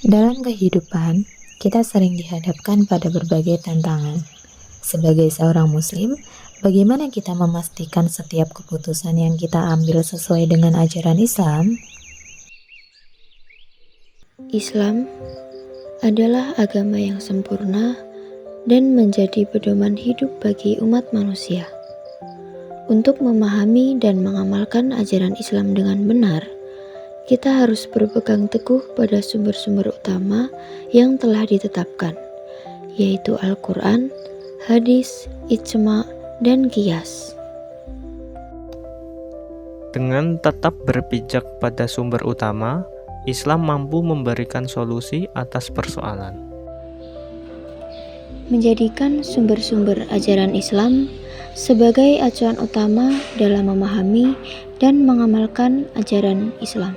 Dalam kehidupan, kita sering dihadapkan pada berbagai tantangan. Sebagai seorang Muslim, bagaimana kita memastikan setiap keputusan yang kita ambil sesuai dengan ajaran Islam? Islam adalah agama yang sempurna dan menjadi pedoman hidup bagi umat manusia. Untuk memahami dan mengamalkan ajaran Islam dengan benar, kita harus berpegang teguh pada sumber-sumber utama yang telah ditetapkan, yaitu Al-Quran, hadis, ijma, dan qiyas. Dengan tetap berpijak pada sumber utama, Islam mampu memberikan solusi atas persoalan. Menjadikan sumber-sumber ajaran Islam sebagai acuan utama dalam memahami dan mengamalkan ajaran Islam.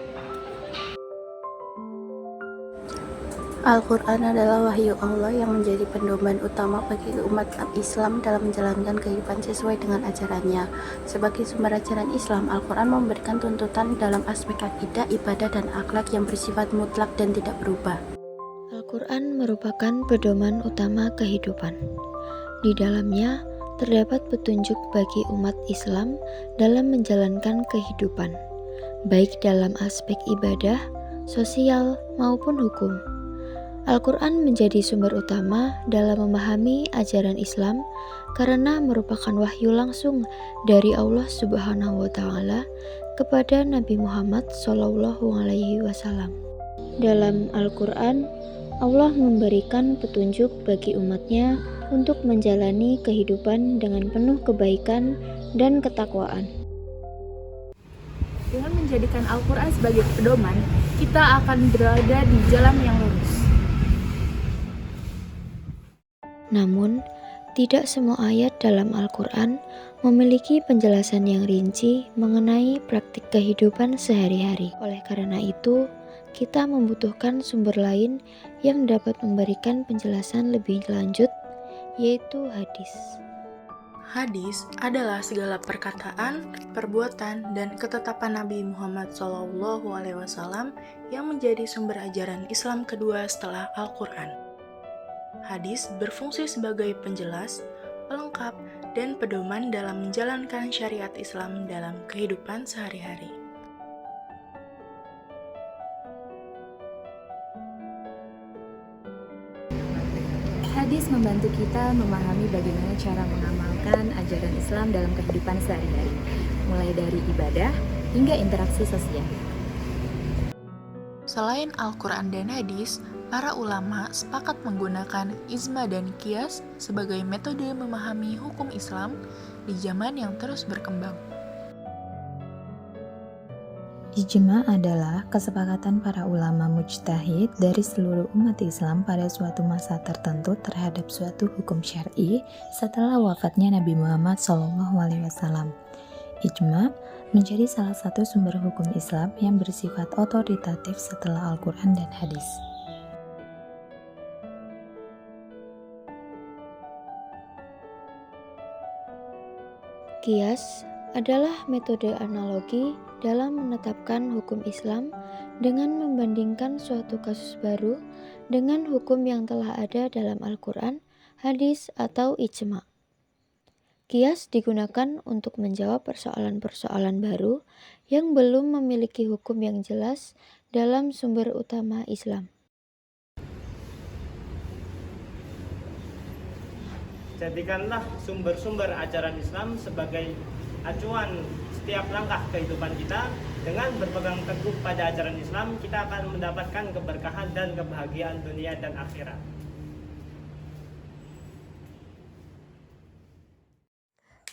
Al-Quran adalah wahyu Allah yang menjadi pedoman utama bagi umat Islam dalam menjalankan kehidupan sesuai dengan ajarannya. Sebagai sumber ajaran Islam, Al-Quran memberikan tuntutan dalam aspek akidah, ibadah, dan akhlak yang bersifat mutlak dan tidak berubah. Al-Quran merupakan pedoman utama kehidupan. Di dalamnya terdapat petunjuk bagi umat Islam dalam menjalankan kehidupan, baik dalam aspek ibadah, sosial, maupun hukum. Al-Quran menjadi sumber utama dalam memahami ajaran Islam karena merupakan wahyu langsung dari Allah Subhanahu wa Ta'ala kepada Nabi Muhammad SAW. Dalam Al-Quran, Allah memberikan petunjuk bagi umatnya untuk menjalani kehidupan dengan penuh kebaikan dan ketakwaan. Dengan menjadikan Al-Quran sebagai pedoman, kita akan berada di jalan yang lurus. Namun, tidak semua ayat dalam Al-Quran memiliki penjelasan yang rinci mengenai praktik kehidupan sehari-hari. Oleh karena itu, kita membutuhkan sumber lain yang dapat memberikan penjelasan lebih lanjut, yaitu hadis. Hadis adalah segala perkataan, perbuatan, dan ketetapan Nabi Muhammad SAW yang menjadi sumber ajaran Islam kedua setelah Al-Quran. Hadis berfungsi sebagai penjelas, pelengkap, dan pedoman dalam menjalankan syariat Islam dalam kehidupan sehari-hari. Hadis membantu kita memahami bagaimana cara mengamalkan ajaran Islam dalam kehidupan sehari-hari, mulai dari ibadah hingga interaksi sosial. Selain Al-Quran dan hadis, para ulama sepakat menggunakan ijma dan qiyas sebagai metode memahami hukum Islam di zaman yang terus berkembang. Ijma adalah kesepakatan para ulama mujtahid dari seluruh umat Islam pada suatu masa tertentu terhadap suatu hukum syar'i setelah wafatnya Nabi Muhammad SAW. Ijma menjadi salah satu sumber hukum Islam yang bersifat otoritatif setelah Al-Quran dan hadis. Qiyas adalah metode analogi dalam menetapkan hukum Islam dengan membandingkan suatu kasus baru dengan hukum yang telah ada dalam Al-Quran, hadis, atau ijma. Qiyas digunakan untuk menjawab persoalan-persoalan baru yang belum memiliki hukum yang jelas dalam sumber utama Islam. Jadikanlah sumber-sumber ajaran Islam sebagai acuan setiap langkah kehidupan kita. Dengan berpegang teguh pada ajaran Islam, kita akan mendapatkan keberkahan dan kebahagiaan dunia dan akhirat.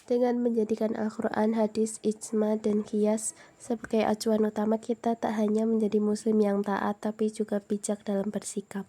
Dengan menjadikan Al-Quran, hadis, ijma, dan qiyas sebagai acuan utama, kita tak hanya menjadi muslim yang taat, tapi juga bijak dalam bersikap.